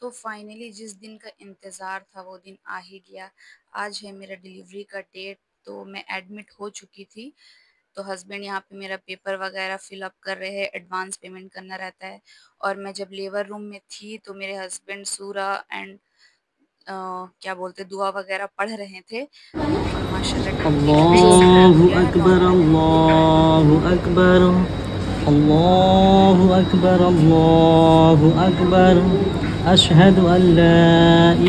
तो फाइनली जिस दिन का इंतज़ार था वो दिन आ ही गया। आज है मेरा डिलीवरी का डेट। तो मैं एडमिट हो चुकी थी। तो हस्बैंड यहाँ पे मेरा पेपर वगैरह फिल अप कर रहे हैं, एडवांस पेमेंट करना रहता है। और मैं जब लेबर रूम में थी तो मेरे हस्बैंड सूरा एंड क्या बोलते दुआ वगैरह पढ़ रहे थे और माशाल्लाह डिलीवरी अच्छे से हो अल्लाहु गया है, अकबर नॉर्मल है। अल्लाहु अकबर अल्लाहु अकबर अल्लाहु अकबर अशहदु अल्ला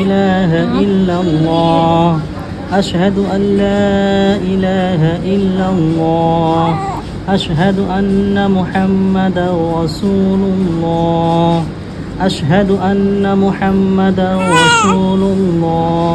इलाहा इल्लल्लाह अशहदु अल्ला इलाहा इल्लल्लाह अशहदु अन्ना मुहम्मदर रसूलुल्लाह अशहदु अन्ना मुहम्मदर रसूलुल्लाह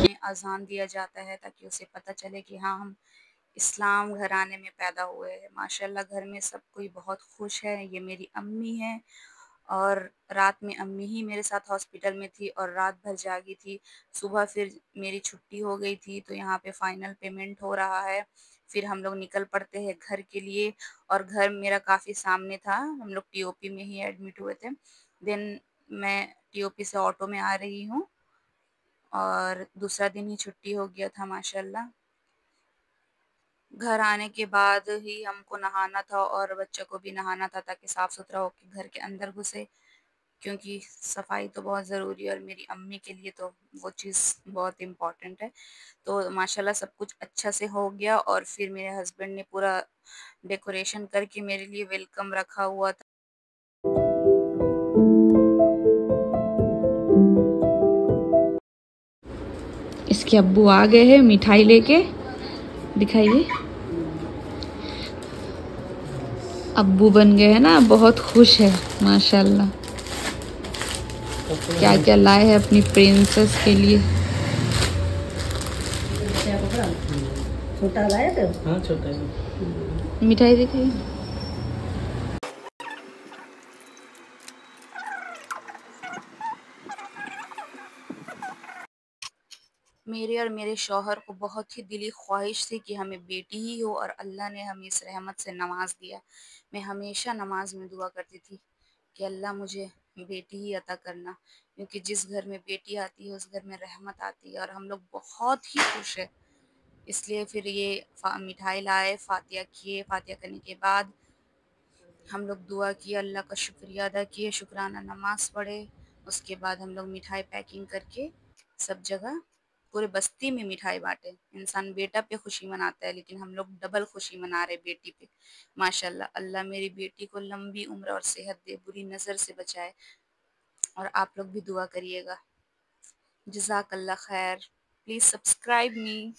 में अजान दिया जाता है ताकि उसे पता चले कि हाँ हम इस्लाम घराने में पैदा हुए हैं। माशाल्लाह घर में सब कोई बहुत खुश है। ये मेरी अम्मी है और रात में अम्मी ही मेरे साथ हॉस्पिटल में थी और रात भर जागी थी। सुबह फिर मेरी छुट्टी हो गई थी तो यहाँ पे फाइनल पेमेंट हो रहा है। फिर हम लोग निकल पड़ते हैं घर के लिए और घर मेरा काफ़ी सामने था। हम लोग टीओपी में ही एडमिट हुए थे। देन मैं टीओपी से ऑटो में आ रही हूँ और दूसरा दिन ही छुट्टी हो गया था माशाल्लाह। घर आने के बाद ही हमको नहाना था और बच्चों को भी नहाना था ताकि साफ सुथरा होके घर के अंदर घुसे, क्योंकि सफाई तो बहुत ज़रूरी है और मेरी अम्मी के लिए तो वो चीज़ बहुत इम्पोर्टेंट है। तो माशाल्लाह सब कुछ अच्छा से हो गया और फिर मेरे हस्बैंड ने पूरा डेकोरेशन करके मेरे लिए वेलकम रखा हुआ था। इसके अब्बू आ गए हैं मिठाई लेके, दिखाइए। अब्बू बन गए हैं ना, बहुत खुश है माशाल्लाह। क्या क्या लाए हैं अपनी प्रिंसेस के लिए। छोटा लाया तो हाँ छोटा है। मिठाई दिखाइए। मेरे और मेरे शौहर को बहुत ही दिली ख्वाहिश थी कि हमें बेटी ही हो और अल्लाह ने हमें इस रहमत से नवाज दिया। मैं हमेशा नमाज में दुआ करती थी कि अल्लाह मुझे बेटी ही अता करना, क्योंकि जिस घर में बेटी आती है उस घर में रहमत आती है और हम लोग बहुत ही खुश है। इसलिए फिर ये मिठाई लाए, फातिया किए। फातिया करने के बाद हम लोग दुआ किए, अल्लाह का शुक्रिया अदा किए, शुक्राना नमाज पढ़े। उसके बाद हम लोग मिठाई पैकिंग करके सब जगह पूरे बस्ती में मिठाई बांटे। इंसान बेटा पे खुशी मनाता है लेकिन हम लोग डबल खुशी मना रहे बेटी पे। माशाल्लाह अल्लाह मेरी बेटी को लंबी उम्र और सेहत दे, बुरी नज़र से बचाए। और आप लोग भी दुआ करिएगा। जज़ाकल्लाह खैर। Please subscribe me.